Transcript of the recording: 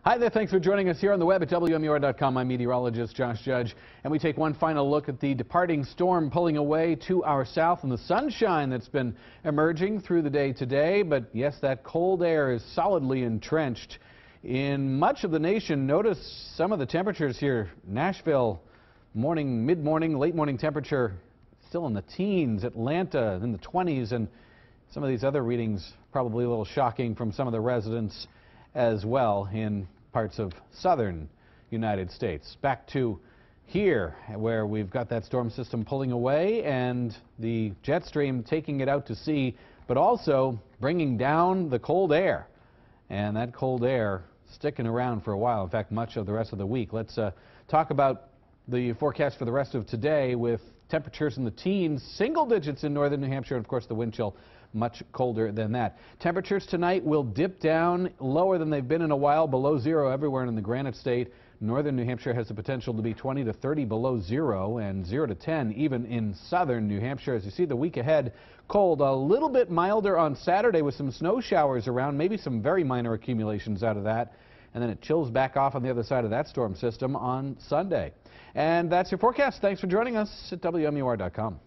Hi there, thanks for joining us here on the web at WMUR.com. I'm meteorologist Josh Judge, and we take one final look at the departing storm pulling away to our south and the sunshine that's been emerging through the day today. But yes, that cold air is solidly entrenched in much of the nation. Notice some of the temperatures here. Nashville, morning, mid-morning, late morning temperature still in the teens. Atlanta in the 20s, and some of these other readings probably a little shocking from some of the residents as well in parts of southern United States. Back to here where we've got that storm system pulling away and the jet stream taking it out to sea, but also bringing down the cold air. And that cold air sticking around for a while, in fact, much of the rest of the week. Let's talk about the forecast for the rest of today with temperatures in the teens, single digits in northern New Hampshire, and of course the wind chill much colder than that. Temperatures tonight will dip down lower than they've been in a while, below zero everywhere in the Granite State. Northern New Hampshire has the potential to be 20 to 30 below zero, and 0 to 10 even in southern New Hampshire. As you see the week ahead, cold, a little bit milder on Saturday with some snow showers around, maybe some very minor accumulations out of that. And then it chills back off on the other side of that storm system on Sunday. And that's your forecast. Thanks for joining us at WMUR.com.